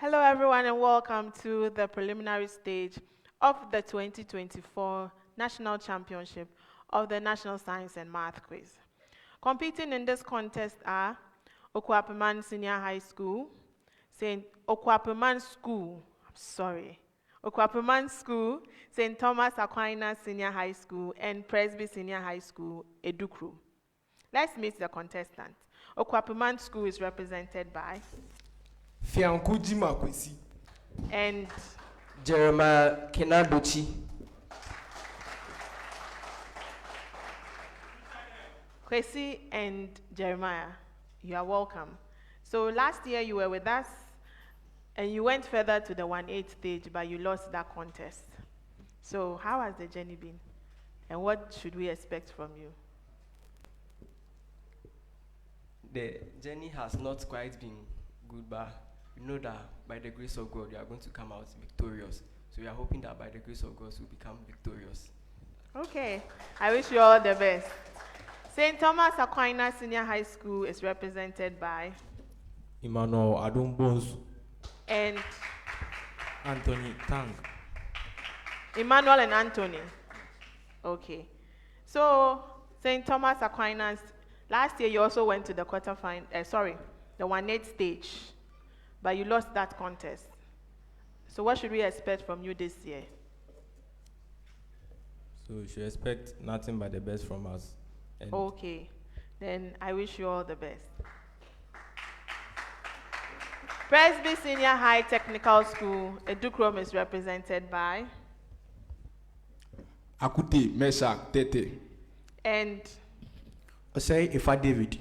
Hello everyone and welcome to the preliminary stage of the 2024 National Championship of the National Science and Math Quiz. Competing in this contest are Okuapemman Senior High School, Okuapemman School, St. Thomas Aquinas Senior High School, and Presby Senior High School, Edukru. Let's meet the contestants. Okuapemman School is represented by Fiankuji Makwesi and Jeremiah Kenadochi. Kwesi and Jeremiah, you are welcome. So last year you were with us and you went further to the 1/8 stage, but you lost that contest. So how has the journey been? And what should we expect from you? The journey has not quite been good, but we know that by the grace of God, we are going to come out victorious. So we are hoping that by the grace of God, we'll become victorious. Okay, I wish you all the best. St. Thomas Aquinas Senior High School is represented by Emmanuel Adumbonsu and Anthony Tang. Emmanuel and Anthony. Okay. So St. Thomas Aquinas, last year you also went to the the 1/8 stage, but you lost that contest. So what should we expect from you this year? So you should expect nothing but the best from us. Okay, then I wish you all the best. Presby Senior High Technical School, Edukrom is represented by Akute Meshach Tete and Osei Ifa David.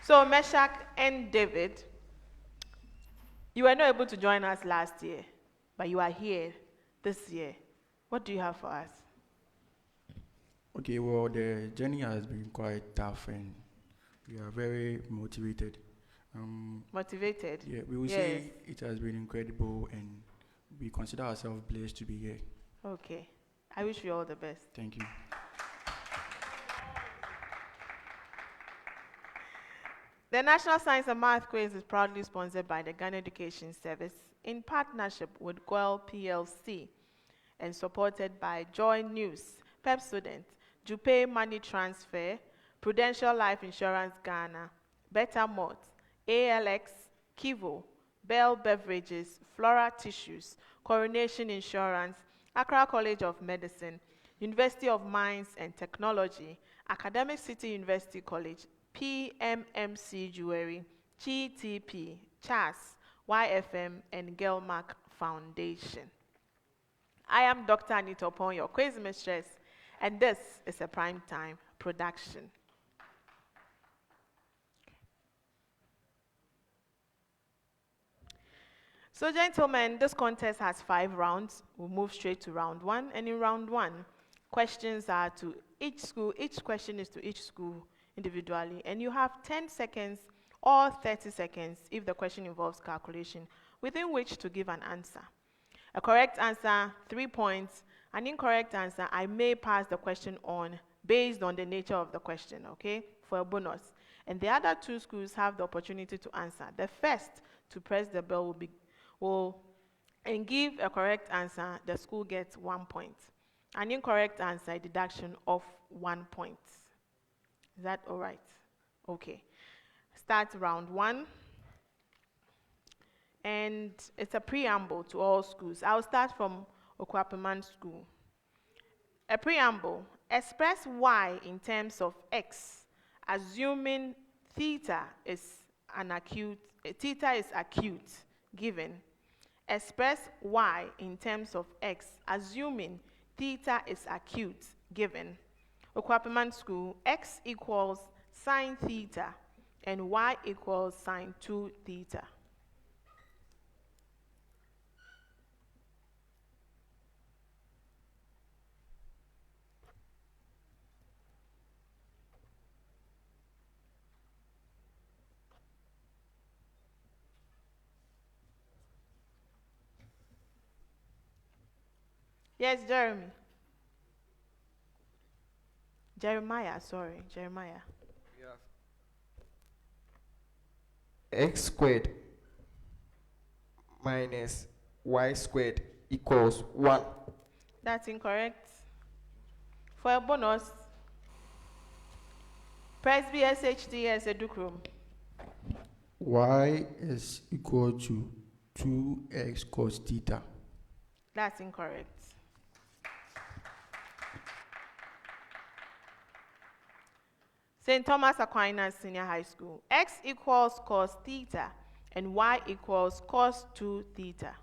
So Meshach and David, you were not able to join us last year, but you are here this year. What do you have for us? Okay, well, the journey has been quite tough and we are very motivated. Motivated? Yeah, we will say it has been incredible and we consider ourselves blessed to be here. Okay. I wish you all the best. Thank you. The National Science and Math Quiz is proudly sponsored by the Ghana Education Service in partnership with GOIL PLC and supported by Joy News, Pepsodent, Jupe Money Transfer, Prudential Life Insurance Ghana, Better Malt, ALX, Kivo, Bell Beverages, Flora Tissues, Coronation Insurance, Accra College of Medicine, University of Mines and Technology, Academic City University College, PMMC Jewelry, GTP, CHAS, YFM, and Gelmark Foundation. I am Dr. Anita Opon, your quiz mistress, and this is a prime time production. So gentlemen, this contest has 5 rounds. We'll move straight to round 1. And in round 1, questions are to each school. Each question is to each school individually. And you have 10 seconds or 30 seconds if the question involves calculation, within which to give an answer. A correct answer, 3 points. An incorrect answer, I may pass the question on based on the nature of the question, okay, for a bonus. And the other 2 schools have the opportunity to answer. The first to press the bell and give a correct answer, the school gets 1 point. An incorrect answer, a deduction of 1 point. Is that all right? Okay. Start round 1. And it's a preamble to all schools. I'll start from Okuapemman School. A preamble. Express y in terms of x, assuming theta is acute, given. Express y in terms of x, assuming theta is acute, given. Okuapemman School, x equals sine theta and y equals sine 2 theta. Yes, Jeremiah. We have x squared minus y squared equals 1. That's incorrect. For a bonus, Presby SHTS Educrum. Y is equal to 2x cos theta. That's incorrect. St.Thomas Aquinas Senior High School. X equals cos theta and y equals cos 2 theta.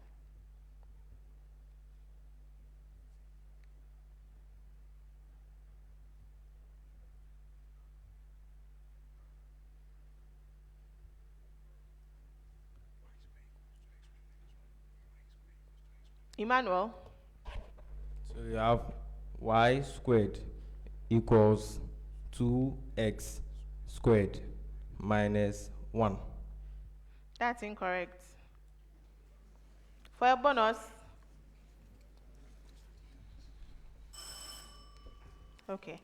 Emmanuel. So you have y squared equals 2x squared minus 1. That's incorrect. For a bonus, okay.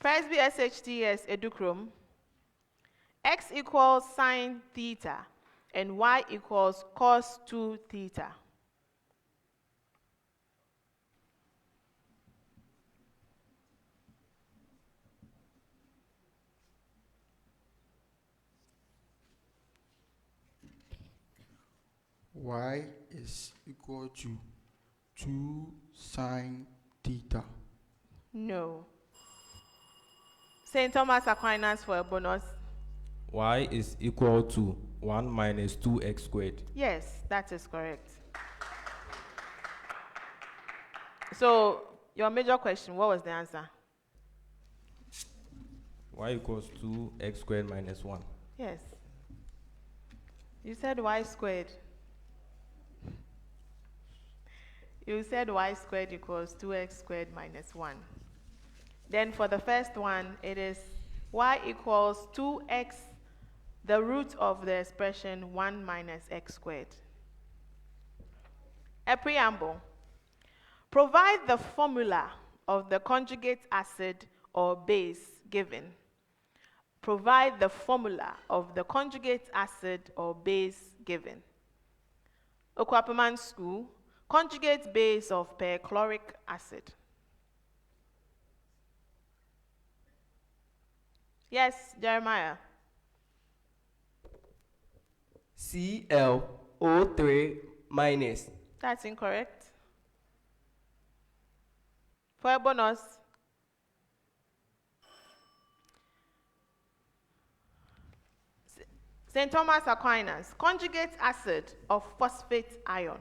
Presby SHTS Educrum. X equals sine theta and y equals cos 2 theta. Y is equal to 2 sine theta. No. St. Thomas Aquinas for a bonus. Y is equal to 1 minus 2x squared. Yes, that is correct. So, your major question, what was the answer? Y equals 2x squared minus 1. Yes. You said y squared. You said y squared equals 2x squared minus 1. Then for the first one, it is y equals 2x, the root of the expression 1 minus x squared. A preamble. Provide the formula of the conjugate acid or base given. Provide the formula of the conjugate acid or base given. Okuapemman School, conjugate base of perchloric acid. Yes, Jeremiah. ClO3 minus. That's incorrect. For a bonus, St. Thomas Aquinas, conjugate acid of phosphate ion.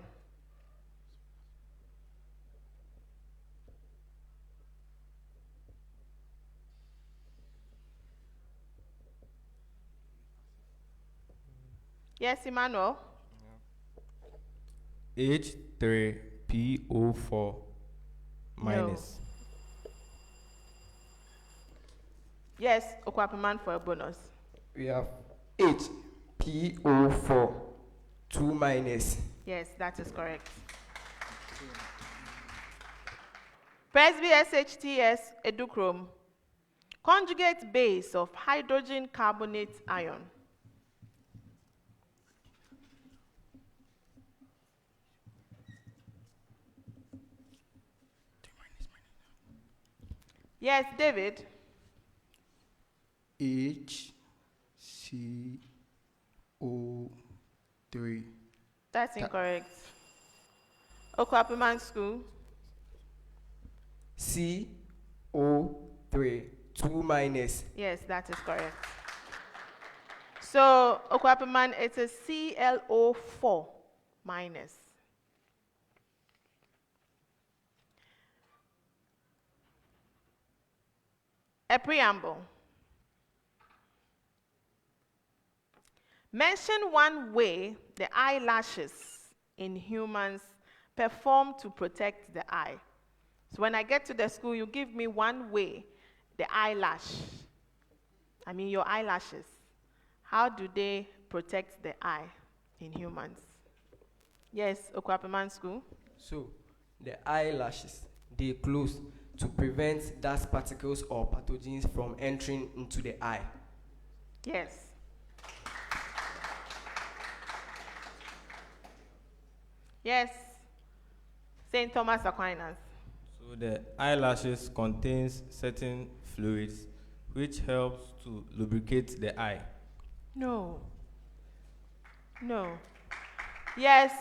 Yes, Emmanuel. H3PO4 minus. Yes, Okuapemman for a bonus. We have HPO4 2 minus. Yes, that is correct. Presby SHTS Educrum, conjugate base of hydrogen carbonate ion. Yes, David. HCO3. That's incorrect. Okuapemman School. CO3 2 minus. Yes, that is correct. So, Okuapemman, it's a ClO4 minus. A preamble. Mention one way the eyelashes in humans perform to protect the eye. So when I get to the school, you give me one way the your eyelashes, how do they protect the eye in humans? Yes, Okuapemman School. So the eyelashes, they close to prevent dust particles or pathogens from entering into the eye. Yes. Yes. St. Thomas Aquinas. So the eyelashes contains certain fluids which helps to lubricate the eye. No. No. Yes.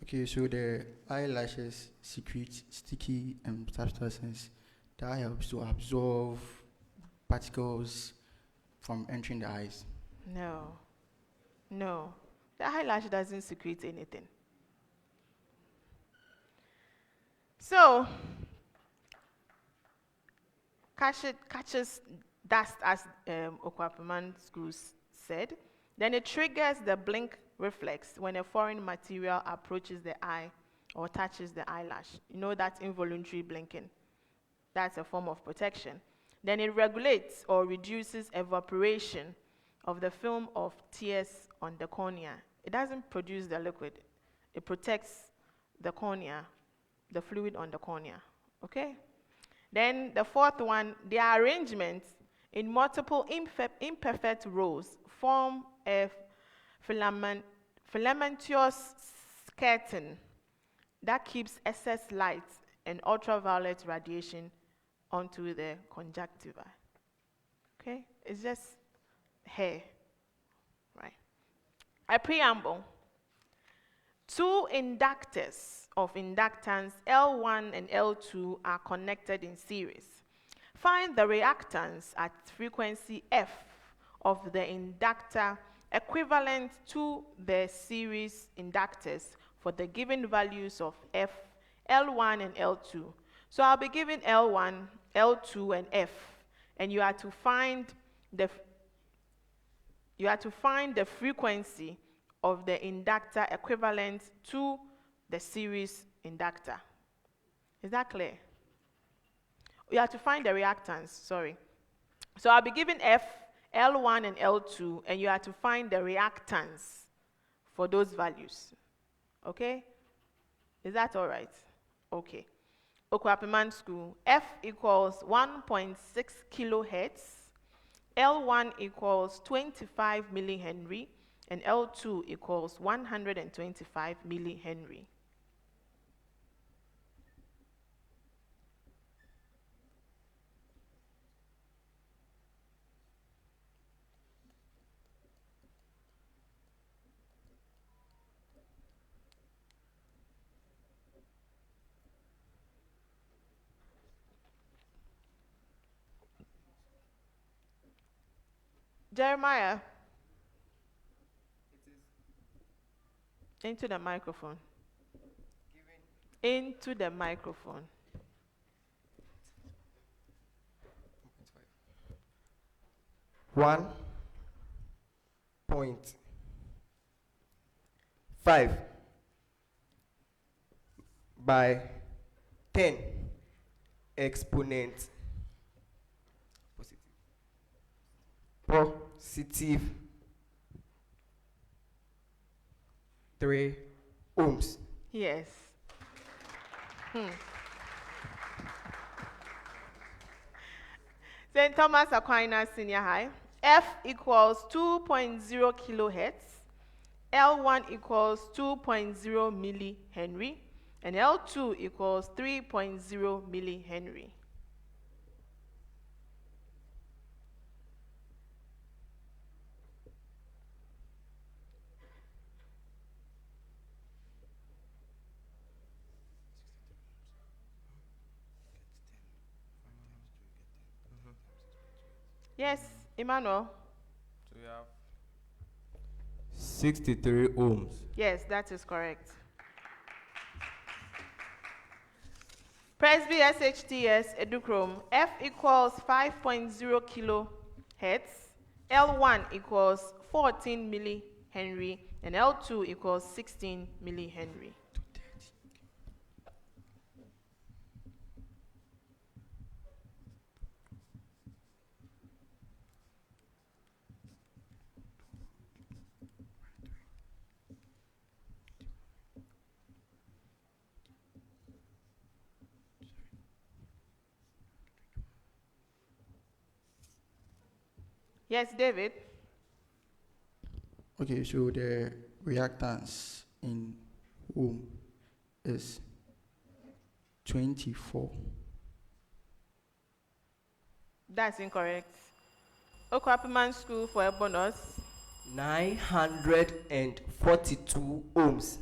Okay, so the eyelashes secrete sticky substances that helps to absorb particles from entering the eyes. No. No. The eyelash doesn't secrete anything. So, catches dust, as Okuapemman schools said. Then it triggers the blink reflex when a foreign material approaches the eye or touches the eyelash. You know, that's involuntary blinking. That's a form of protection. Then it regulates or reduces evaporation of the film of tears on the cornea. It doesn't produce the liquid. It protects the cornea, the fluid on the cornea. Okay? Then the fourth one, the arrangement in multiple imperfect rows form a filamentous skirting that keeps excess light and ultraviolet radiation onto the conjunctiva. Okay? It's just hair, right? A preamble. Two inductors of inductance L1 and L2 are connected in series. Find the reactance at frequency F of the inductor equivalent to the series inductors for the given values of F, L1 and L2. So I'll be given L1, L2 and F, and you are to find the frequency of the inductor equivalent to the series inductor. Is that clear? You have to find the reactance, sorry. So I'll be given F, L1 and L2, and you have to find the reactance for those values. Okay? Is that all right? Okay. Okuapemman School, F equals 1.6 kilohertz, L1 equals 25 millihenry, and L2 equals 125 millihenry. Jeremiah, into the microphone. Into the microphone. 1.5 by 10 exponent positive 3 ohms. Yes. St. Thomas Aquinas Senior High, F equals 2.0 kilohertz, L1 equals 2.0 millihenry, and L2 equals 3.0 millihenry. Yes, Emmanuel. So we have 63 ohms. Yes, that is correct. Presby SHTS Educhrome, F equals 5.0 kilohertz, L1 equals 14 millihenry, and L2 equals 16 millihenry. Yes, David. Okay, so the reactants in ohm is 24. That's incorrect. Okuapemman School for a bonus. 942 ohms.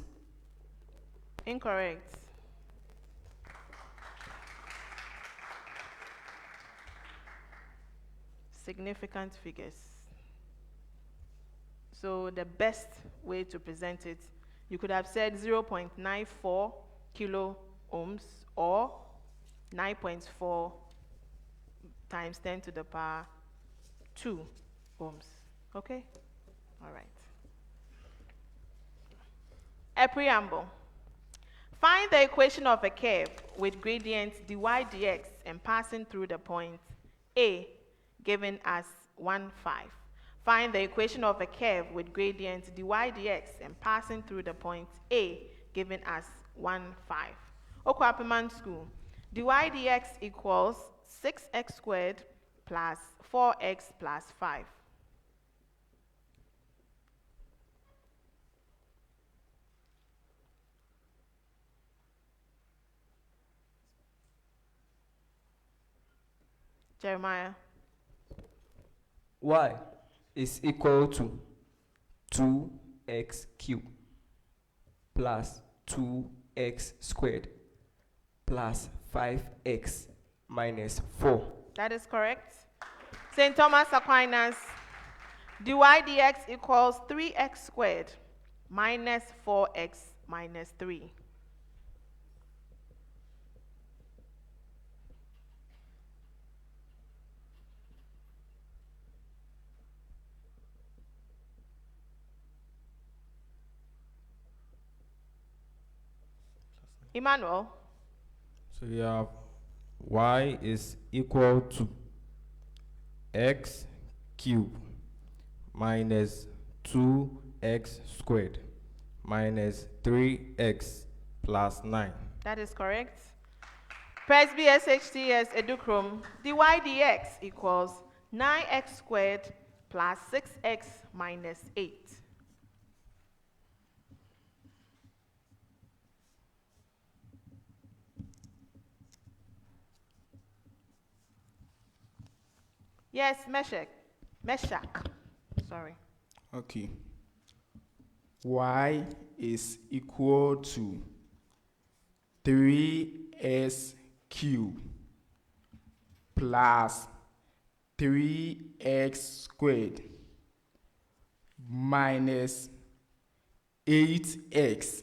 Incorrect. Significant figures. So the best way to present it, you could have said 0.94 kilo ohms or 9.4 times 10 to the power 2 ohms. Okay? All right. A preamble. Find the equation of a curve with gradient dy dx and passing through the point A, given as 1, 5. Find the equation of a curve with gradient dy dx and passing through the point A, given as 1, 5. Okuapemman School. Dy dx equals 6x squared plus 4x plus 5. Jeremiah. Y is equal to 2x cubed plus 2x squared plus 5x minus 4. That is correct. St.Thomas Aquinas. Dy dx equals 3x squared minus 4x minus 3. Emmanuel. So you have y is equal to x cubed minus 2x squared minus 3x plus 9. That is correct. Presby SHS Educrum. Dy dx equals 9x squared plus 6x minus 8. Yes, Meshach. Sorry. Okay. Y is equal to 3s cubed plus 3x squared minus 8x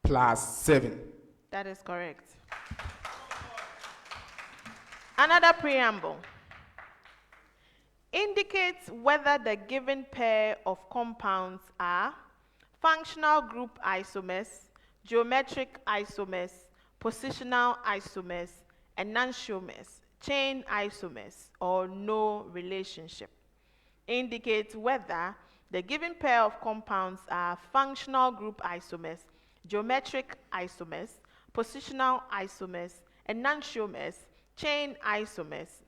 plus 7. That is correct. Another preamble. Indicates whether the given pair of compounds are functional group isomers, geometric isomers, positional isomers, enantiomers, chain isomers, or no relationship. Indicates whether the given pair of compounds are functional group isomers, geometric isomers, positional isomers, enantiomers, chain isomers,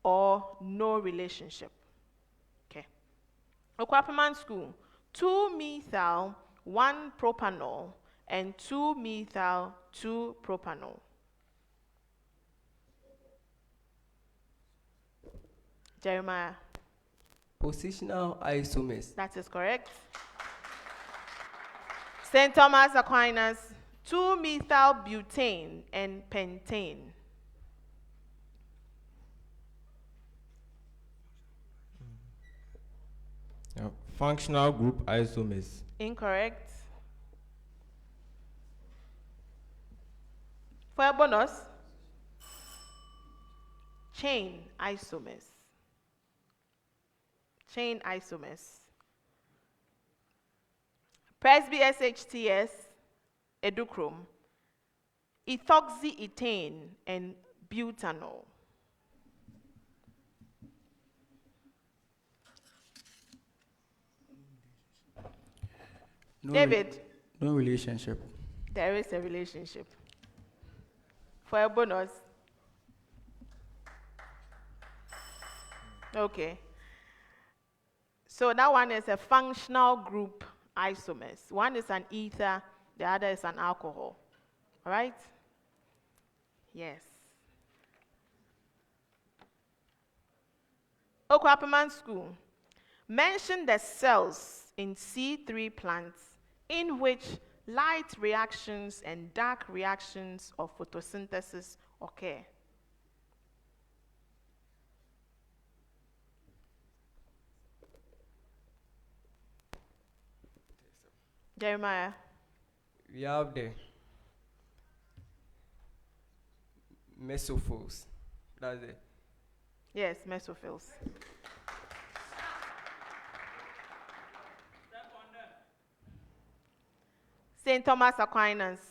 or no relationship. Okay. Okuapemman School. 2-methyl 1-propanol and 2-methyl 2-propanol. Jeremiah. Positional isomers. That is correct. St. Thomas Aquinas. 2-methyl butane and pentane. Functional group isomers. Incorrect. For a bonus, chain isomers. Chain isomers. Presby SHTS Educrum. Ethoxyethane and butanol. David. No relationship. There is a relationship. For a bonus. Okay. So that one is a functional group isomers. One is an ether, the other is an alcohol. All right? Yes. Okuapemman School. Mention the cells in C3 plants in which light reactions and dark reactions of photosynthesis occur. Jeremiah. We have the mesophils. That's it. Yes, mesophils. St.Thomas Aquinas.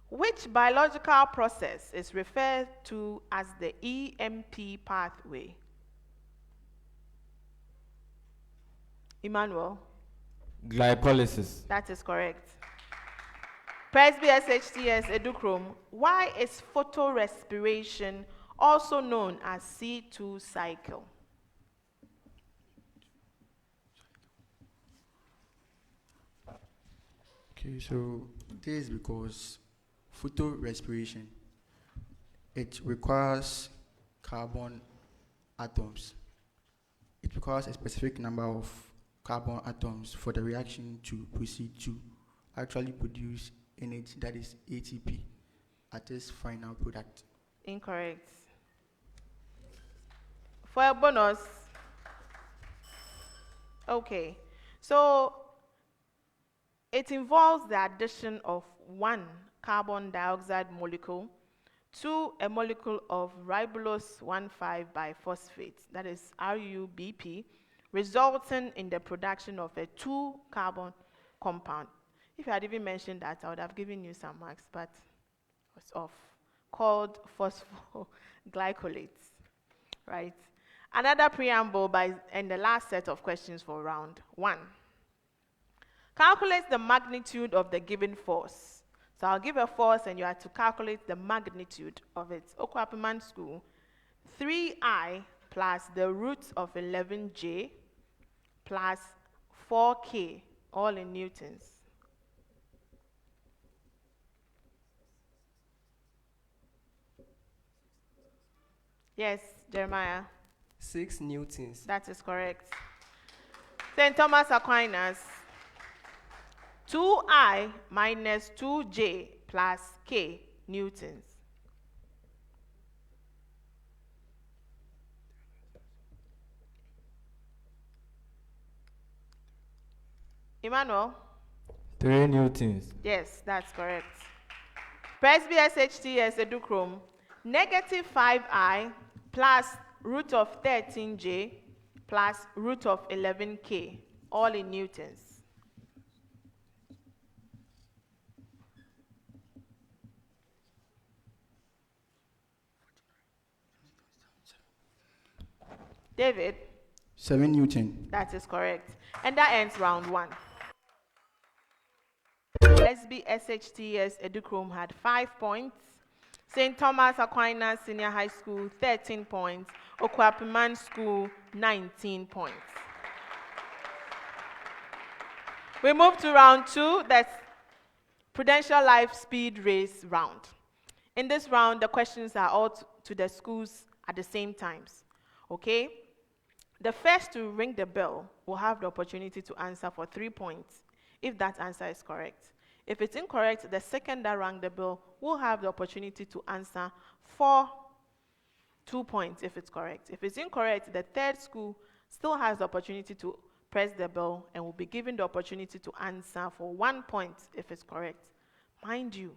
Which biological process is referred to as the EMP pathway? Emmanuel. Glycolysis. That is correct. Presby SHTS Educhrome. Why is photorespiration also known as C2 cycle? Okay, so this is because photorespiration, it requires carbon atoms. It requires a specific number of carbon atoms for the reaction to proceed to actually produce energy, that is ATP, at its final product. Incorrect. For a bonus, okay, so it involves the addition of one carbon dioxide molecule to a molecule of ribulose 1,5-biphosphate, that is RUBP, resulting in the production of a 2-carbon compound. If you had even mentioned that, I would have given you some marks, but it's off. Called phosphoglycolates, right? Another preamble and the last set of questions for round 1. Calculate the magnitude of the given force. So I'll give a force and you have to calculate the magnitude of it. Okuapemman School, 3I plus the root of 11j plus 4k, all in newtons. Yes, Jeremiah. 6 newtons. That is correct. St. Thomas Aquinas, 2I minus 2j plus k newtons. Emmanuel? 3 newtons. Yes, that's correct. Presby SHTS Educhrome, negative 5I plus root of 13j plus root of 11k, all in newtons. David? 7 Newton. That is correct. And that ends round 1. Presby SHTS Educhrome had 5 points. St. Thomas Aquinas Senior High School, 13 points. Okuapemman School, 19 points. We move to round 2, that's Prudential Life Speed Race round. In this round, the questions are all to the schools at the same times. Okay? The first to ring the bell will have the opportunity to answer for 3 points, if that answer is correct. If it's incorrect, the second that rang the bell will have the opportunity to answer for 2 points if it's correct. If it's incorrect, the third school still has the opportunity to press the bell and will be given the opportunity to answer for 1 point if it's correct. Mind you,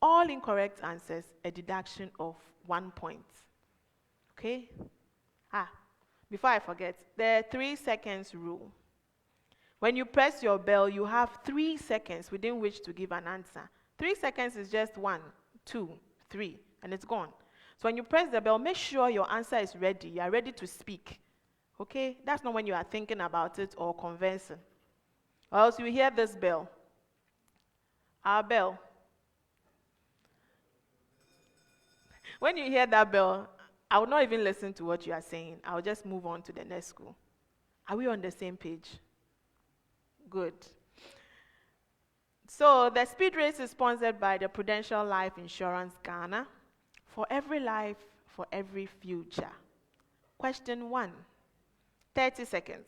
all incorrect answers, a deduction of 1 point. Okay? Before I forget, the 3 seconds rule. When you press your bell, you have 3 seconds within which to give an answer. 3 seconds is just 1, 2, 3, and it's gone. So when you press the bell, make sure your answer is ready. You are ready to speak. Okay? That's not when you are thinking about it or conversing. Or else you hear this bell. Our bell. When you hear that bell, I will not even listen to what you are saying. I will just move on to the next school. Are we on the same page? Good. So the speed race is sponsored by the Prudential Life Insurance Ghana. For every life, for every future. Question 1, 30 seconds.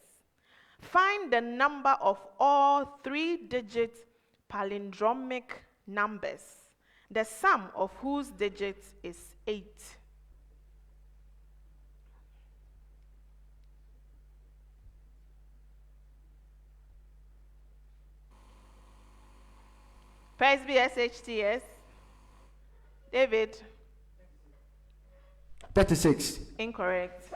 Find the number of all 3-digit palindromic numbers, the sum of whose digits is 8. Presby SHTS. David. 36. Incorrect.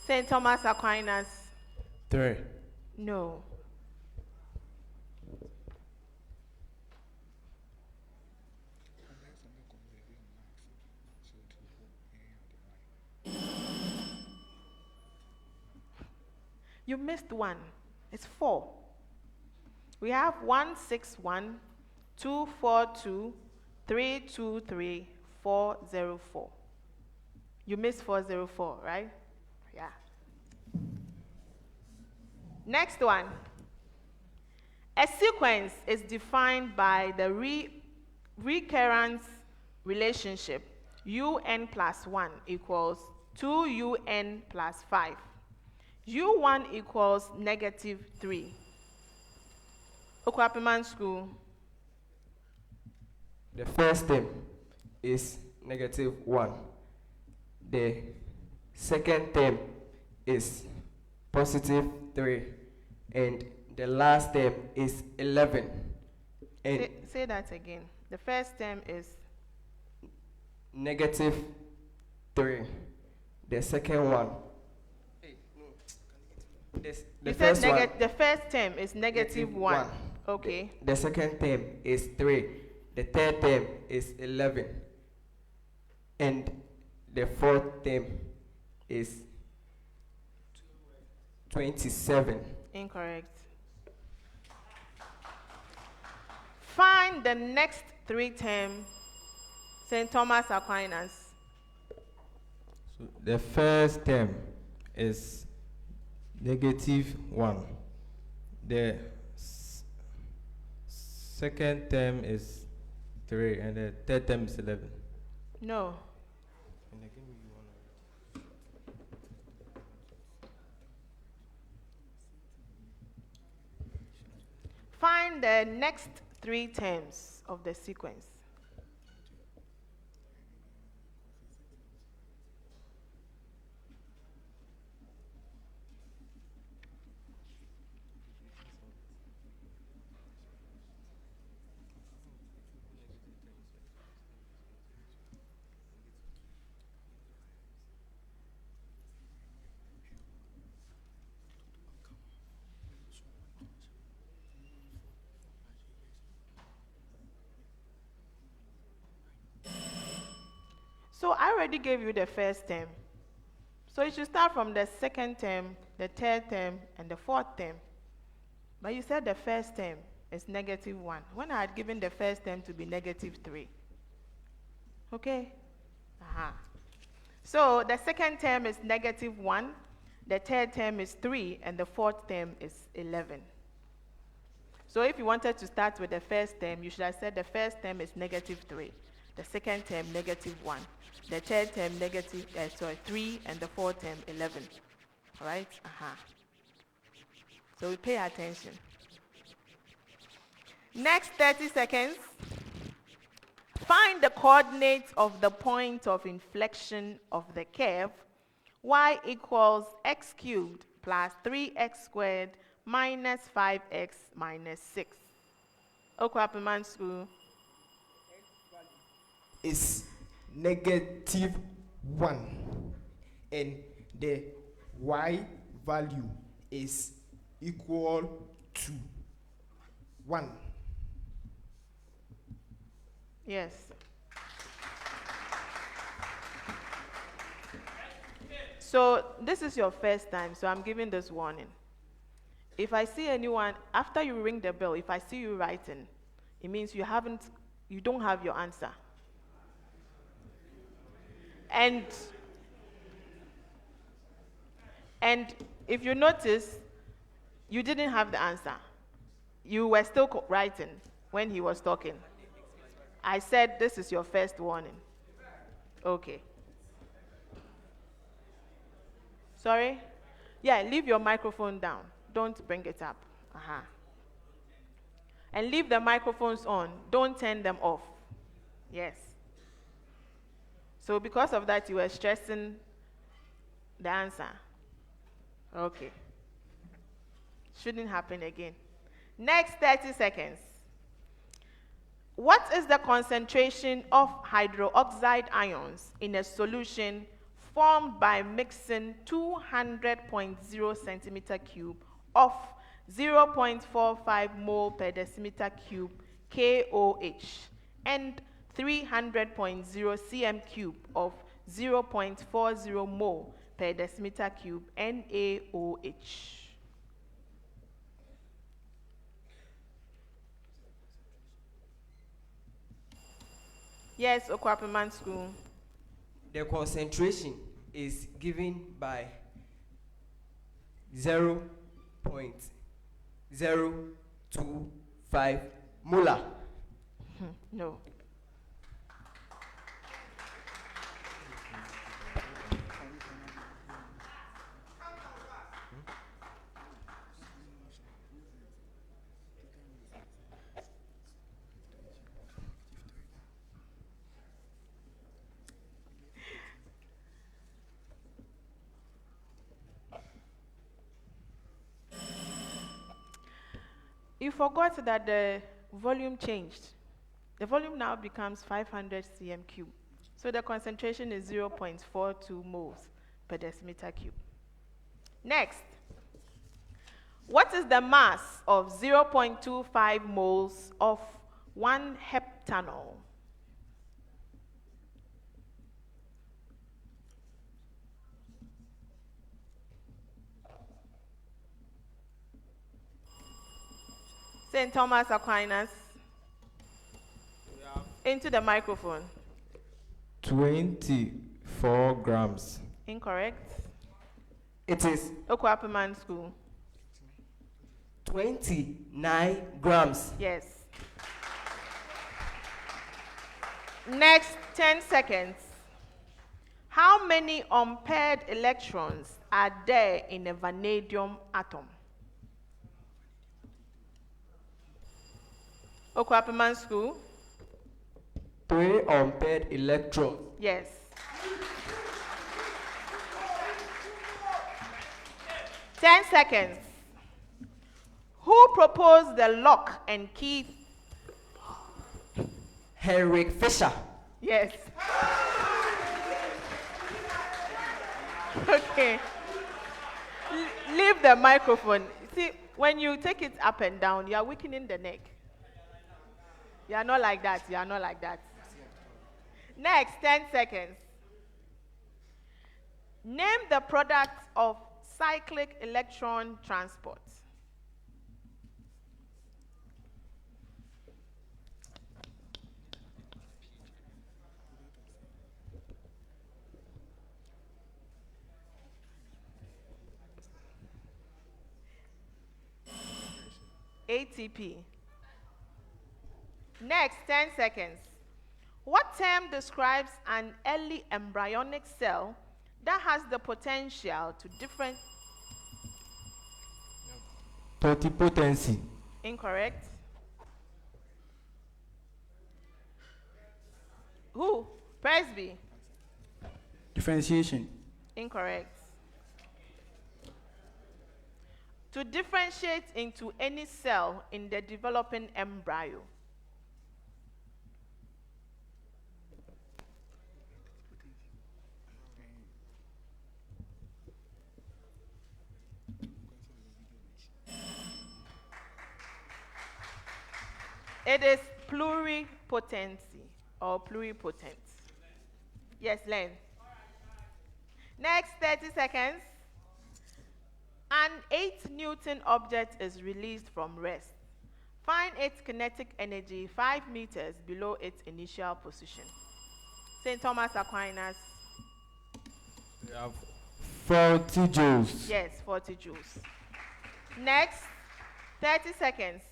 St. Thomas Aquinas. 3. No. You missed one. It's 4. We have 161, 242, 323, 404. You missed 404, right? Yeah. Next one. A sequence is defined by the recurrence relationship un plus 1 equals 2un plus 5. U1 equals -3. Okuapemman School. The first term is -1. The second term is +3. And the last term is 11. And Say that again. The first term is -3. The second one. you said the first term is -1. Okay. The second term is 3. The third term is 11. And the fourth term is 27. Incorrect. Find the next 3 terms. St. Thomas Aquinas. So the first term is -1. The second term is 3, and the third term is 11. No. Find the next 3 terms of the sequence. So I already gave you the first term. So you should start from the second term, the third term, and the fourth term. But you said the first term is -1. When I had given the first term to be -3. Okay? So the second term is -1, the third term is 3, and the fourth term is 11. So if you wanted to start with the first term, you should have said the first term is -3, the second term -1, the third term 3, and the fourth term 11. All right? So we pay attention. Next 30 seconds. Find the coordinates of the point of inflection of the curve y equals x cubed plus 3x squared minus 5x minus 6. Okuapemman School. Is -1, and the y value is equal to 1. Yes. So this is your first time, so I'm giving this warning. If I see anyone, after you ring the bell, if I see you writing, it means you don't have your answer. And if you notice, you didn't have the answer. You were still writing when he was talking. I said, this is your first warning. Okay. Sorry? Yeah, leave your microphone down. Don't bring it up. And leave the microphones on. Don't turn them off. Yes. So because of that, you were stressing the answer. Okay. Shouldn't happen again. Next 30 seconds. What is the concentration of hydroxide ions in a solution formed by mixing 200.0 centimeter cube of 0.45 mole per decimeter cube KOH and 300.0 cm cube of 0.40 mole per decimeter cube NaOH? Yes, Okuapemman School. The concentration is given by 0.025 molar. No. You forgot that the volume changed. The volume now becomes 500 cm cube. So the concentration is 0.42 moles per decimeter cube. Next, what is the mass of 0.25 moles of 1 heptanol? St.Thomas Aquinas. Into the microphone. 24 grams. Incorrect. It is Okuapemman School. 29 grams. Yes. Next 10 seconds. How many unpaired electrons are there in a vanadium atom? Okuapemman School. 3 unpaired electrons. Yes. Ten seconds. Who proposed the lock and key? Henrik Fisher. Yes. Okay. Leave the microphone. See, when you take it up and down, you are weakening the neck. You are not like that. You are not like that. Next, 10 seconds. Name the product of cyclic electron transport. ATP. Next, 10 seconds. What term describes an early embryonic cell that has the potential to different... Totipotency. Incorrect. Who? Presby. Differentiation. Incorrect. To differentiate into any cell in the developing embryo. It is pluripotency or pluripotent. Yes, Len. Next 30 seconds. An 8 Newton object is released from rest. Find its kinetic energy 5 meters below its initial position. St. Thomas Aquinas. We have 40 joules. Yes, 40 joules. Next, 30 seconds.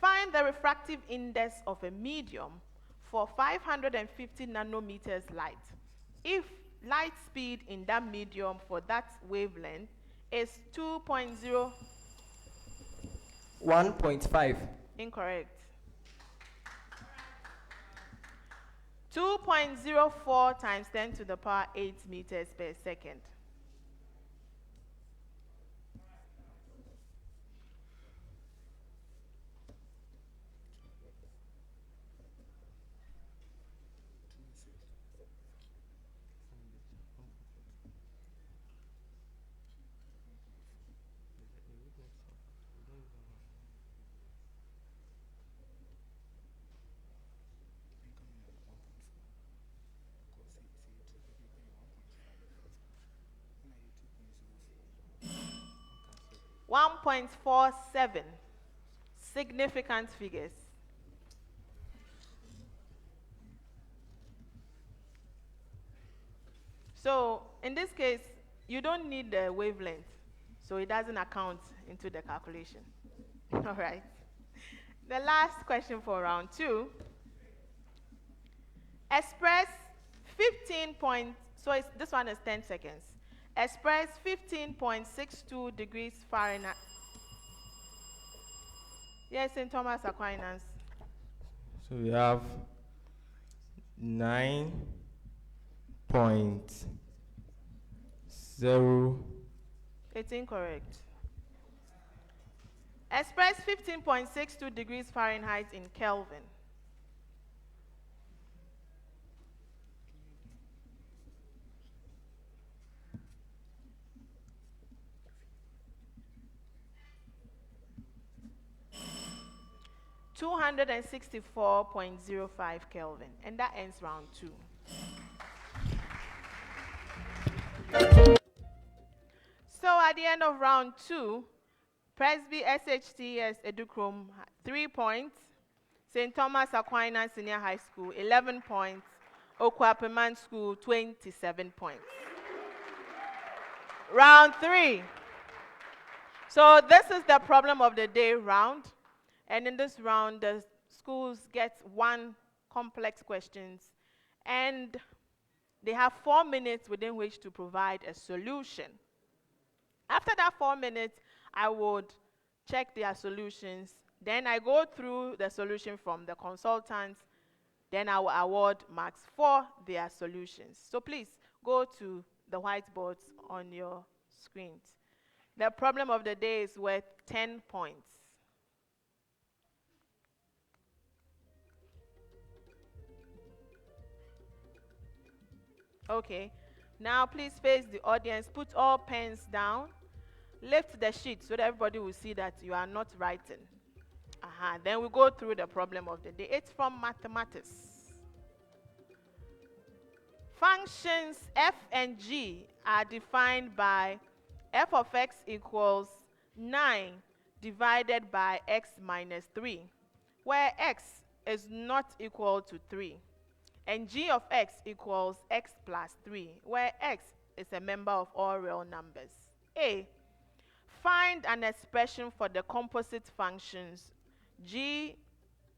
Find the refractive index of a medium for 550 nanometers light. If light speed in that medium for that wavelength is 2.0. 1.5. Incorrect. 2.04 times 10 to the power 8 meters per second. .47 significant figures. So in this case, you don't need the wavelength, so it doesn't account into the calculation. All right. The last question for round 2. Express 15 point, so this one is 10 seconds. Express 15.62 degrees Fahrenheit. Yes, St. Thomas Aquinas. So we have 9.0. It's incorrect. Express 15.62 degrees Fahrenheit in Kelvin. (264.05 Kelvin), and that ends round 2. So at the end of round 2, Presby SHS Educrum 3 points, St. Thomas Aquinas Senior High School 11 points, Okuapemman School 27 points. Round 3. So this is the problem of the day round. And in this round, the schools get 1 complex questions, and they have 4 minutes within which to provide a solution. After that 4 minutes, I would check their solutions. Then I go through the solution from the consultants. Then I will award marks for their solutions. So please go to the whiteboards on your screens. The problem of the day is worth 10 points. Okay, now please face the audience. Put all pens down. Lift the sheet so that everybody will see that you are not writing. Then we go through the problem of the day. It's from mathematics. Functions f and g are defined by f of x equals 9 divided by x minus 3, where x is not equal to 3. And g of x equals x plus 3, where x is a member of all real numbers. A. Find an expression for the composite functions g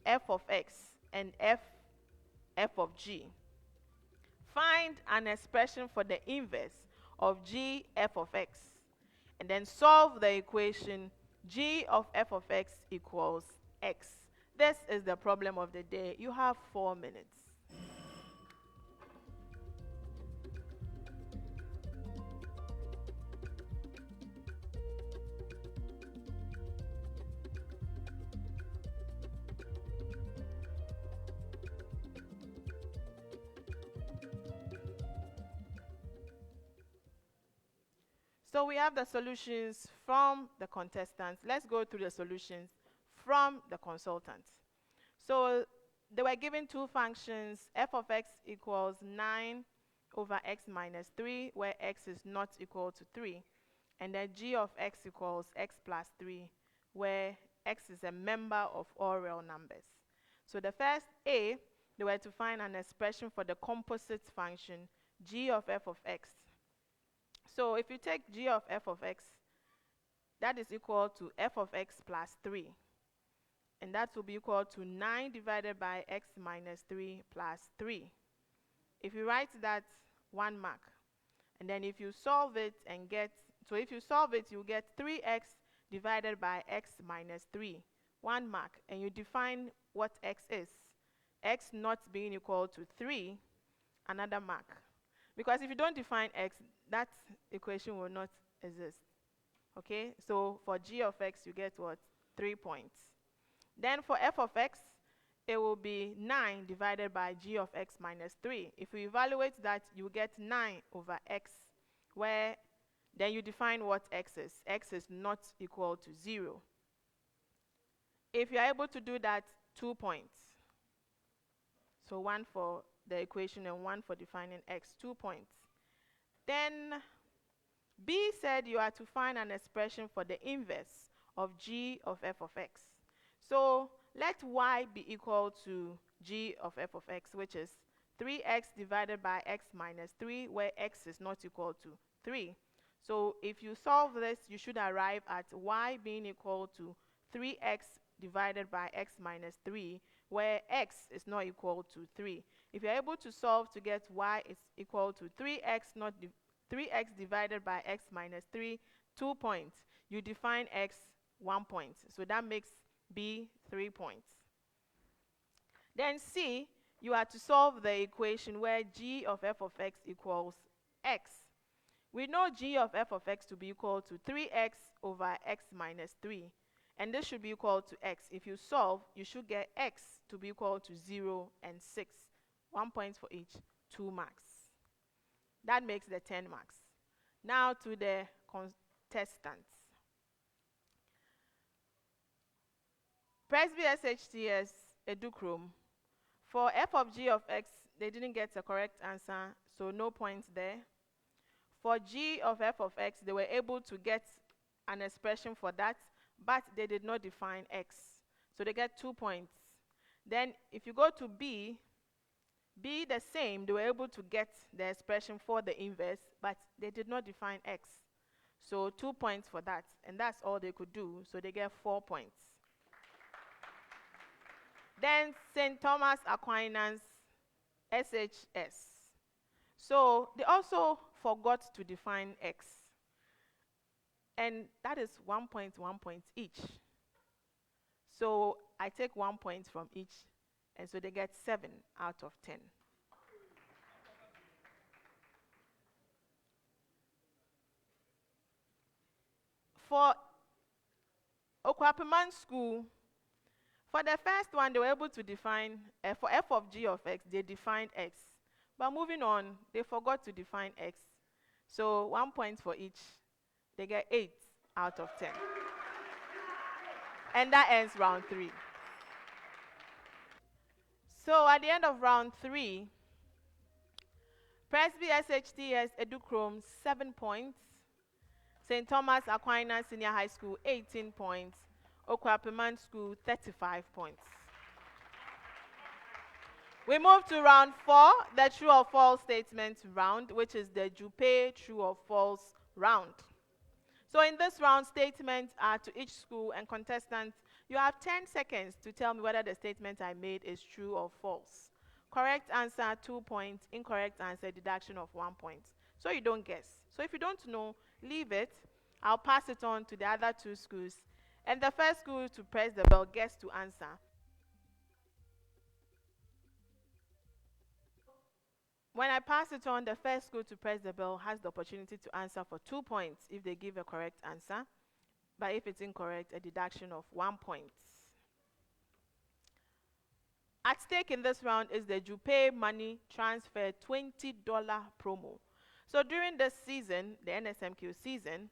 f of x and f of g. Find an expression for the inverse of g f of x, and then solve the equation g of f of x equals x. This is the problem of the day. You have 4 minutes. So we have the solutions from the contestants. Let's go through the solutions from the consultants. So they were given 2 functions, f of x equals 9 over x minus 3, where x is not equal to 3. and then g of x equals x plus 3, where x is a member of all real numbers. So the first A, they were to find an expression for the composite function g of f of x. So if you take g of f of x, that is equal to f of x plus 3. And that will be equal to 9 divided by x minus 3 plus 3. If you write that, 1 mark. And then if you solve it and get, so if you solve it, you get 3x divided by x minus 3, 1 mark. And you define what x is. X not being equal to 3, another mark. Because if you don't define x, that equation will not exist. Okay, so for g of x, you get what? 3 points. Then for f of x, it will be 9 divided by g of x minus 3. If you evaluate that, you get 9 over x, where then you define what x is. X is not equal to 0. If you are able to do that, 2 points. So 1 for the equation and 1 for defining x, 2 points. Then B said you are to find an expression for the inverse of g of f of x. So let y be equal to g of f of x, which is 3x divided by x minus 3, where x is not equal to 3. So if you solve this, you should arrive at y being equal to 3x divided by x minus 3, where x is not equal to 3. If you're able to solve to get y is equal to 3x divided by x minus 3, 2 points. You define x, 1 point. So that makes B 3 points. Then C, you are to solve the equation where g of f of x equals x. We know g of f of x to be equal to 3x over x minus 3. And this should be equal to x. If you solve, you should get x to be equal to 0 and 6. 1 point for each, 2 marks. That makes the 10 marks. Now to the contestants. Presby SHS Educrom. For f of g of x, they didn't get a correct answer, so no points there. For g of f of x, they were able to get an expression for that, but they did not define x. So they get 2 points. Then if you go to B the same, they were able to get the expression for the inverse, but they did not define x. So 2 points for that, and that's all they could do, so they get 4 points. Then St. Thomas Aquinas SHS. So they also forgot to define x. And that is 1 point, 1 point each. So I take 1 point from each, and so they get 7 out of 10. For Okuapemman School, for the first one, they were able to define, for f of g of x, they defined x. But moving on, they forgot to define x. So 1 point for each. They get 8 out of 10. And that ends round 3. So at the end of round 3, Presby SHTS Educrom, 7 points. St. Thomas Aquinas Senior High School, 18 points. Okuapemman School, 35 points. We move to round 4, the true or false statement round, which is the Jupe true or false round. So in this round, statements are to each school, and contestants, you have 10 seconds to tell me whether the statement I made is true or false. Correct answer, 2 points. Incorrect answer, deduction of 1 point. So you don't guess. So if you don't know, leave it. I'll pass it on to the other 2 schools. And the first school to press the bell gets to answer. When I pass it on, the first school to press the bell has the opportunity to answer for 2 points if they give a correct answer. But if it's incorrect, a deduction of 1 point. At stake in this round is the Jupe Money Transfer $20 promo. So during this season, the NSMQ season,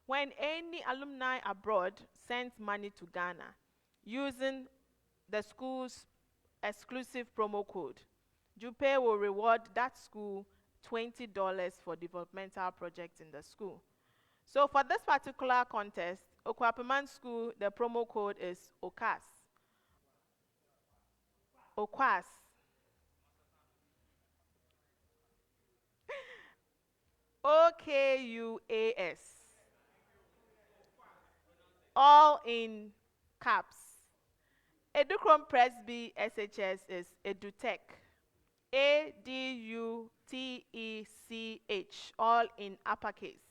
when any alumni abroad sends money to Ghana using the school's exclusive promo code, Jupe will reward that school $20 for developmental projects in the school. So for this particular contest, Okuapemman School, the promo code is OKAS. OKAS. OKUAS. All in caps. Edukrom Presby SHS is Edutech. ADUTECH, all in uppercase.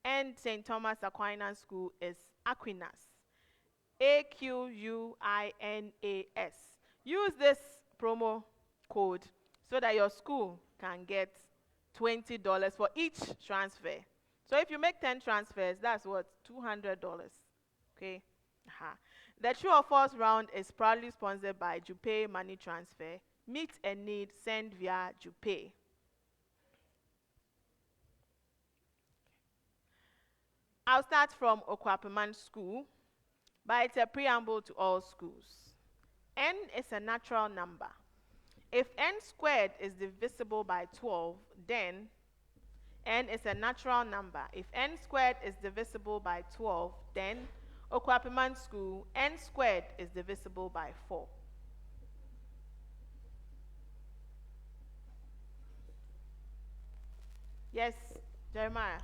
And St. Thomas Aquinas School is Aquinas. AQUINAS. Use this promo code so that your school can get $20 for each transfer. So if you make 10 transfers, that's what? $200. Okay? The true or false round is proudly sponsored by Jupay Money Transfer. Meet a need, send via Jupay. I'll start from Okuapemman School, but it's a preamble to all schools. N is a natural number. If n squared is divisible by 12, then n is a natural number. If n squared is divisible by 12, then Okuapemman School, n squared is divisible by 4. Yes, Jeremiah.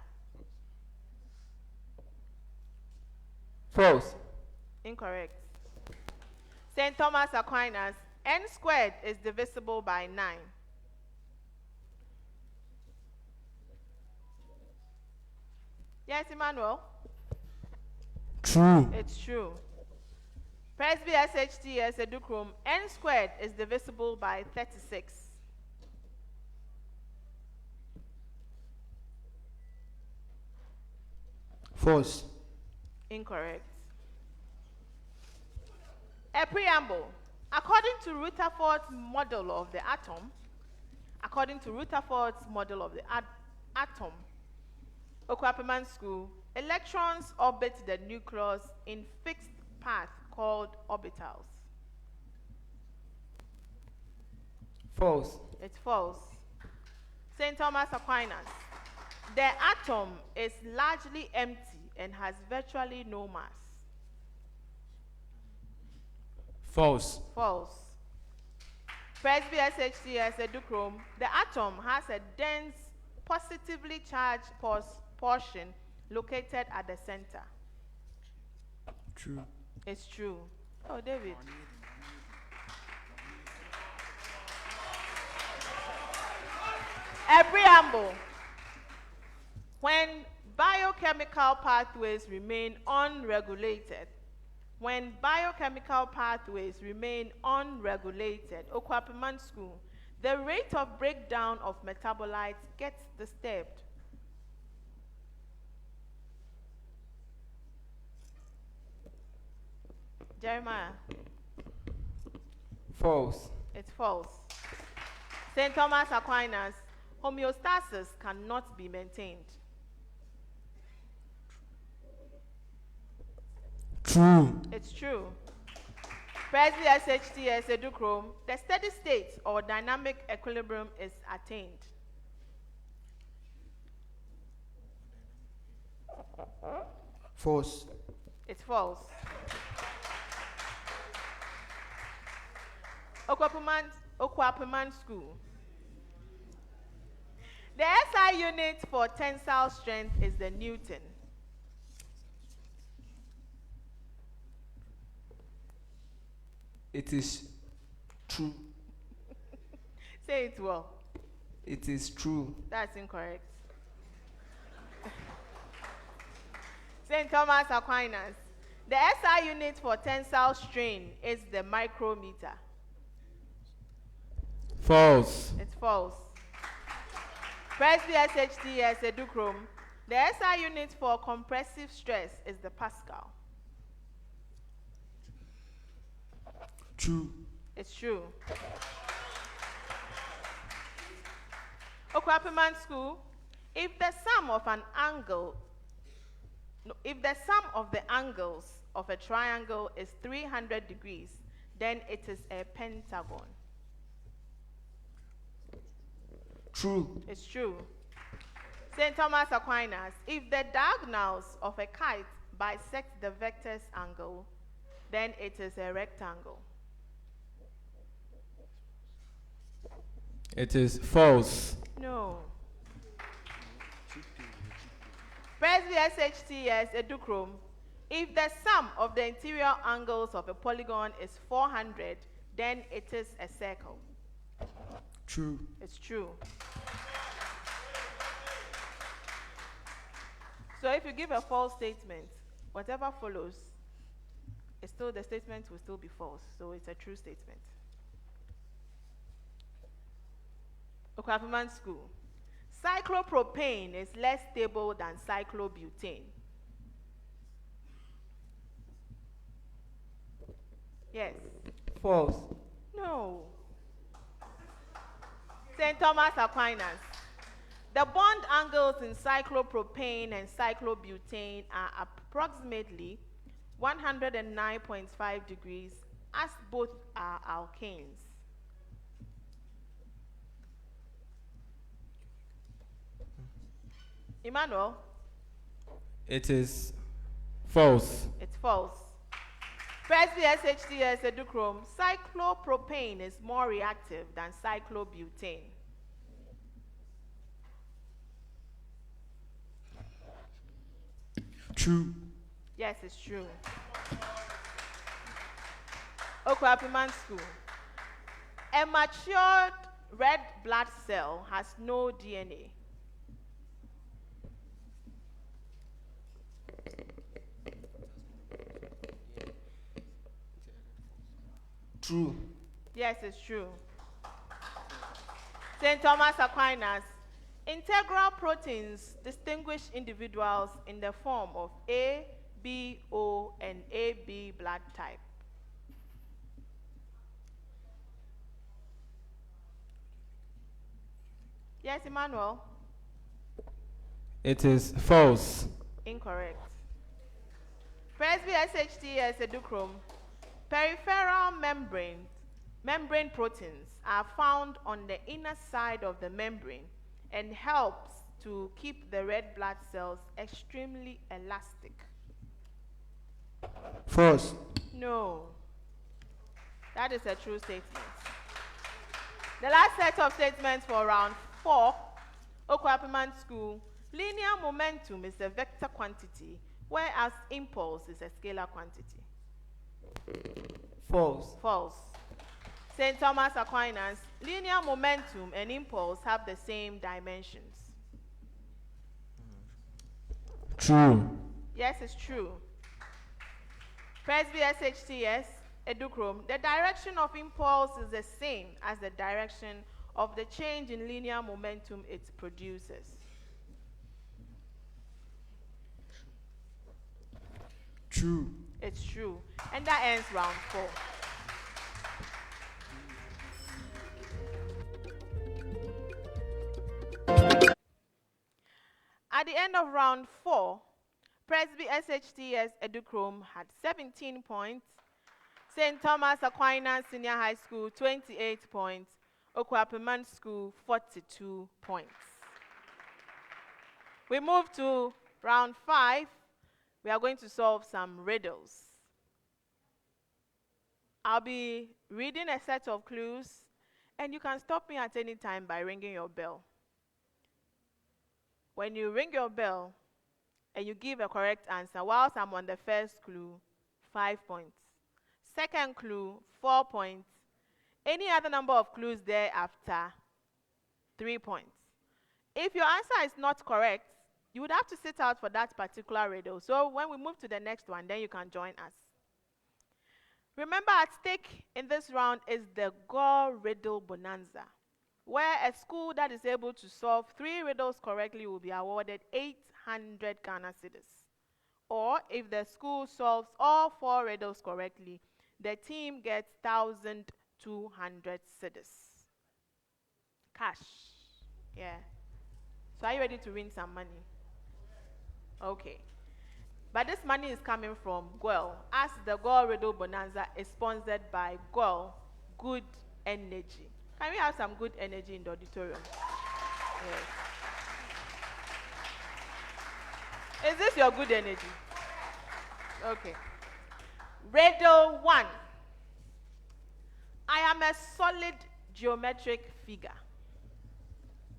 False. Incorrect. St. Thomas Aquinas, n squared is divisible by 9. Yes, Emmanuel? True. It's true. Presby SHTS Edukrom, n squared is divisible by 36. False. Incorrect. A preamble. According to Rutherford's model of the atom, Okuapemman School, electrons orbit the nucleus in fixed path called orbitals. False. It's false. St. Thomas Aquinas, the atom is largely empty and has virtually no mass. False. False. Presby SHTS Edukrom, the atom has a dense, positively charged portion located at the center. True. It's true. Oh, David. A preamble. When biochemical pathways remain unregulated, Okuapemman School, the rate of breakdown of metabolites gets disturbed. Jeremiah. False. It's false. St. Thomas Aquinas, homeostasis cannot be maintained. True. It's true. Presby SHTS Edukrom, the steady state or dynamic equilibrium is attained. False. It's false. Okuapemman School. The SI unit for tensile strength is the Newton. It is true. Say it well. It is true. That's incorrect. St. Thomas Aquinas. The SI unit for tensile strain is the micrometer. False. It's false. Presby SHTS Edukrom. The SI unit for compressive stress is the Pascal. True. It's true. Okuapemman School, if the sum of the angles of a triangle is 300 degrees, then it is a pentagon. True. It's true. St. Thomas Aquinas, if the diagonals of a kite bisect the vector's angle, then it is a rectangle. It is false. No. Presby SHTS Educhrome, if the sum of the interior angles of a polygon is 400, then it is a circle. True. It's true. So if you give a false statement, whatever follows, the statement will still be false. So it's a true statement. Okuapemman School. Cyclopropane is less stable than cyclobutane. Yes. False. No. St. Thomas Aquinas. The bond angles in cyclopropane and cyclobutane are approximately 109.5 degrees, as both are alkanes. Emmanuel? It is false. It's false. Presby SHTS Educhrome, cyclopropane is more reactive than cyclobutane. True. Yes, it's true. Okuapemman School. A matured red blood cell has no DNA. True. Yes, it's true. St. Thomas Aquinas. Integral proteins distinguish individuals in the form of A, B, O, and AB blood type. Yes, Emmanuel? It is false. Incorrect. Presby SHTS Educhrome. Peripheral membrane proteins are found on the inner side of the membrane and helps to keep the red blood cells extremely elastic. False. No. That is a true statement. The last set of statements for round 4, Okuapemman School. Linear momentum is a vector quantity, whereas impulse is a scalar quantity. False. False. St. Thomas Aquinas, linear momentum and impulse have the same dimensions. True. Yes, it's true. Presby SHTS Educhrome, the direction of impulse is the same as the direction of the change in linear momentum it produces. True. It's true. And that ends round 4. At the end of round 4, Presby SHTS Educhrome had 17 points, St. Thomas Aquinas Senior High School 28 points, Okuapemman School 42 points. We move to round 5. We are going to solve some riddles. I'll be reading a set of clues, and you can stop me at any time by ringing your bell. When you ring your bell and you give a correct answer, whilst I'm on the first clue, 5 points. Second clue, 4 points. Any other number of clues thereafter, 3 points. If your answer is not correct, you would have to sit out for that particular riddle. So when we move to the next one, then you can join us. Remember, at stake in this round is the Gore Riddle Bonanza, where a school that is able to solve 3 riddles correctly will be awarded 800 Ghana cedis. Or if the school solves all 4 riddles correctly, the team gets 1,200 cedis. Cash. Yeah. So are you ready to win some money? Okay. But this money is coming from GWEL, as the Gore Riddle Bonanza is sponsored by GWEL, Good Energy. Can we have some good energy in the auditorium? Yes. Is this your good energy? Okay. Riddle 1. I am a solid geometric figure.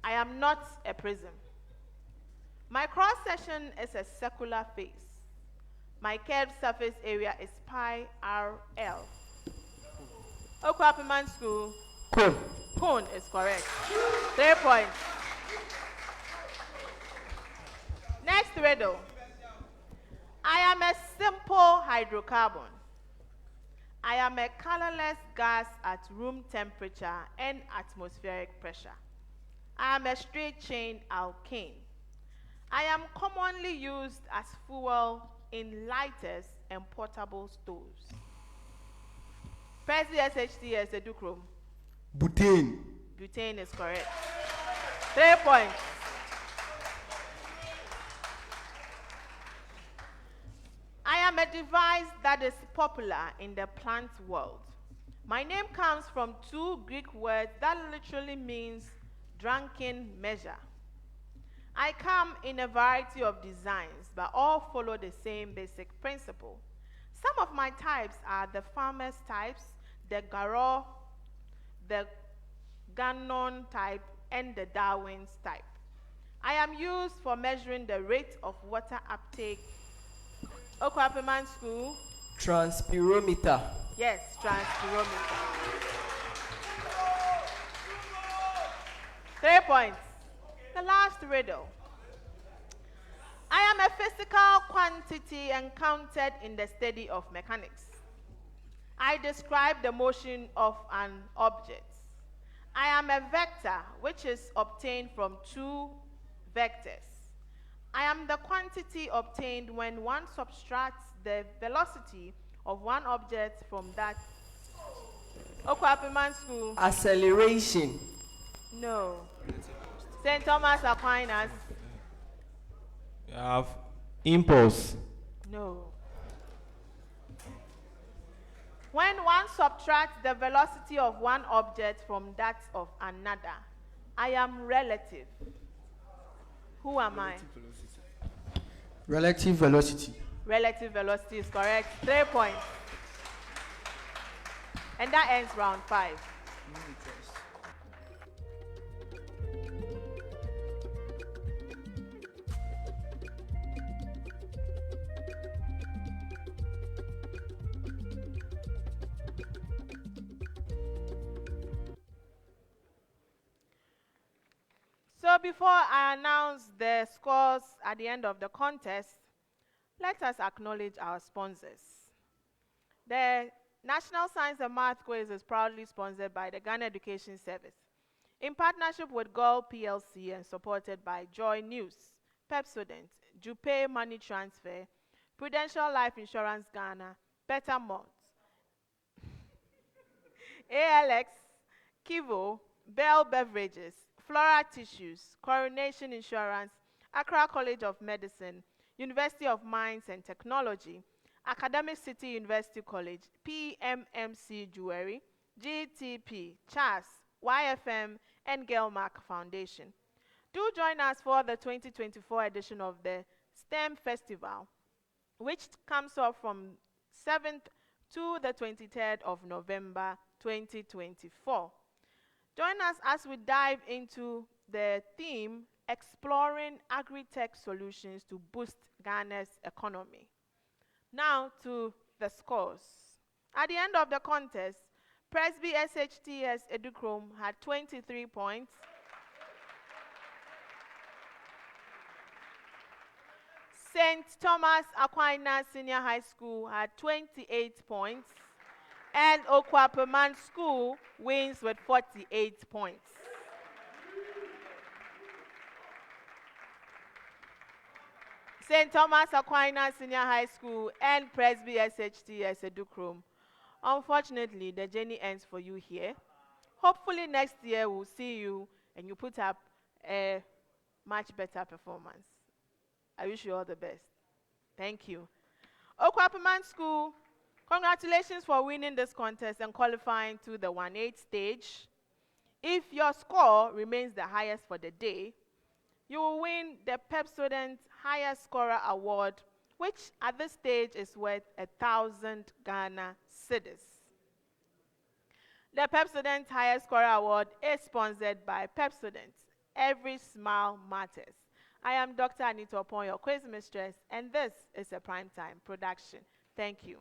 I am not a prism. My cross section is a circular face. My curved surface area is pi RL. Okuapemman School. Cone. Cone is correct. 3 points. Next riddle. I am a simple hydrocarbon. I am a colorless gas at room temperature and atmospheric pressure. I am a straight chain alkane. I am commonly used as fuel in lighters and portable stoves. Press the SHTS Educhrome. Butane. Butane is correct. 3 points. I am a device that is popular in the plant world. My name comes from 2 Greek words that literally means drunken measure. I come in a variety of designs, but all follow the same basic principle. Some of my types are the farmer's types, the Garot, the Gannon type, and the Darwin's type. I am used for measuring the rate of water uptake. Okuapemman School. Transpirometer. Yes, transpirometer. 3 points. The last riddle. I am a physical quantity encountered in the study of mechanics. I describe the motion of an object. I am a vector which is obtained from 2 vectors. I am the quantity obtained when one subtracts the velocity of one object from that. Okuapemman School. Acceleration. No. St.Thomas Aquinas. You have impulse. No. When one subtracts the velocity of one object from that of another, I am relative. Who am I? Relative velocity. Relative velocity is correct. 3 points. And that ends round 5. So before I announce the scores at the end of the contest, let us acknowledge our sponsors. The National Science and Math Quiz is proudly sponsored by the Ghana Education Service in partnership with GOL PLC and supported by Joy News, Pepsodent, Jupe Money Transfer, Prudential Life Insurance Ghana, Better Malt, ALX, Kivo, Bell Beverages, Flora Tissues, Coronation Insurance, Accra College of Medicine, University of Mines and Technology, Academic City University College, PMMC Jewelry, GTP, CHAS, YFM, and Gelmark Foundation. Do join us for the 2024 edition of the STEM Festival, which comes off from 7th to the 23rd of November 2024. Join us as we dive into the theme, Exploring Agri-Tech Solutions to Boost Ghana's Economy. Now to the scores. At the end of the contest, Presby SHTS Educhrome had 23 points. St. Thomas Aquinas Senior High School had 28 points. And Okuapemman School wins with 48 points. St. Thomas Aquinas Senior High School and Presby SHTS Educhrome. Unfortunately, the journey ends for you here. Hopefully next year we'll see you and you put up a much better performance. I wish you all the best. Thank you. Okuapemman School, congratulations for winning this contest and qualifying to the 1-8 stage. If your score remains the highest for the day, you will win the Pepsodent Highest Scorer Award, which at this stage is worth 1,000 Ghana cedis. The Pepsodent Highest Scorer Award is sponsored by Pepsodent. Every smile matters. I am Dr. Anita Upon, your quiz mistress, and this is a Primetime production. Thank you.